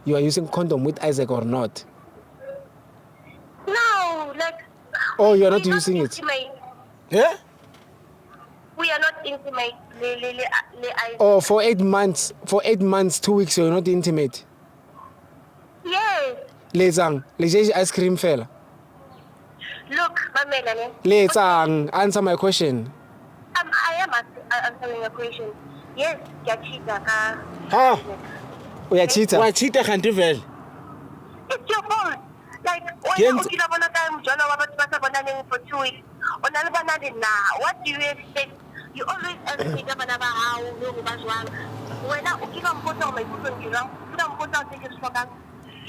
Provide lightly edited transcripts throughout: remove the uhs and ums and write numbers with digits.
you are using condom with Isaac or not? No, like. Oh, you are not we're using it. intimate. Yeah? We are not intimate. Oh, for 8 months, 2 weeks, you're not intimate. Yes. Lezang, leje ice cream fella. Look, Mamela. Lezang, answer my question. I am answering your question. Yes, Yachita. Ha? We are cheater. Wa cheater kanti vele. It's your fault. Like, Ken- when you for 2 weeks, what do you expect? You always ask me when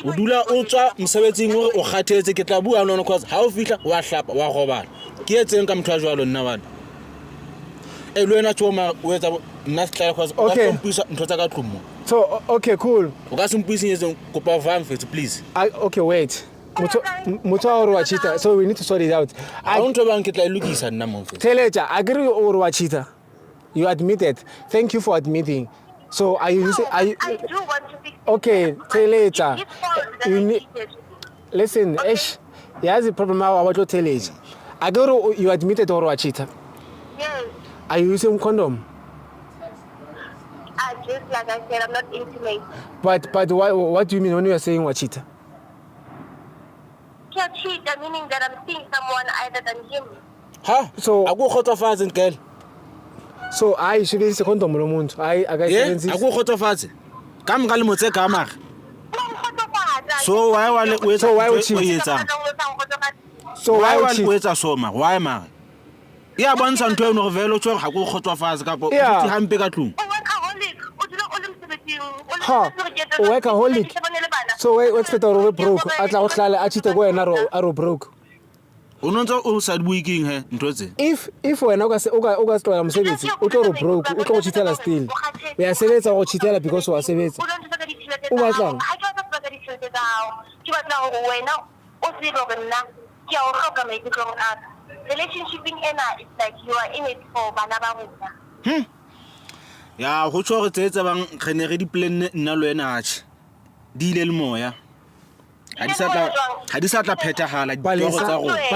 O dula o tswa mosebetsing o re o kgathetse ke tla bua nona cause ha o fihla wa hlapa wa robala. Ke etseng ka motho a jwalo nna bana. Le wena tsoma o etsa nna setla cause o ka Okay. mpisa ntho tsa ka tlung mo. So, okay, cool. O ka se mpise nyetseng kopa vamfetsi please. Okay, wait. Motho a wa cheater, so we need to sort it out. I don't bang ke tla ilukisa nna mo mfetsi. Teleja, agree or wa cheater? You admitted. Thank you for admitting. So, are you using... Are you, I do want to fix it. okay, Teleja. It's his fault that You I need- cheated. Listen, Ash, here's the problem about your Teleja. Agree you admitted or wa cheater? Yes. Are you using condom? Just like I said, I'm not intimate. But what do you mean when you are saying wa cheater? Can't cheat, meaning that I'm seeing someone other than him. Ha? So- aku khotsofatse girl. So, I should use condom lo muntu. I guys Yeah, aku khotsofatse. Ka mga lemo tse ka mara. So why wa le o etsa So why would ntho e she- etsang? So Why why wa would o she... etsa so ma? Why ma? Ya bontsha ntho eno re vele o tswa ga go khotsofatse ka po Yeah. di hampe ka tlung. Ha, workaholic. So we expect or broke. Atla go hlala a cheat go wena ro broke. O nontse o sa bui keng he ntho tse. If wena o ka se tloela mosebetsi o tlo ro broke, o tlo go cheatela still. We are sebetsa go cheatela because wa sebetsa. O batlang? Relationship in ena is like you are in it for bana ba rona. Ya go tswa go tsetsa bang re ne re di plan nna lo ena atse. Di ile le moya. Ha di sa tla phethagala di tlo go tsa go. Palesa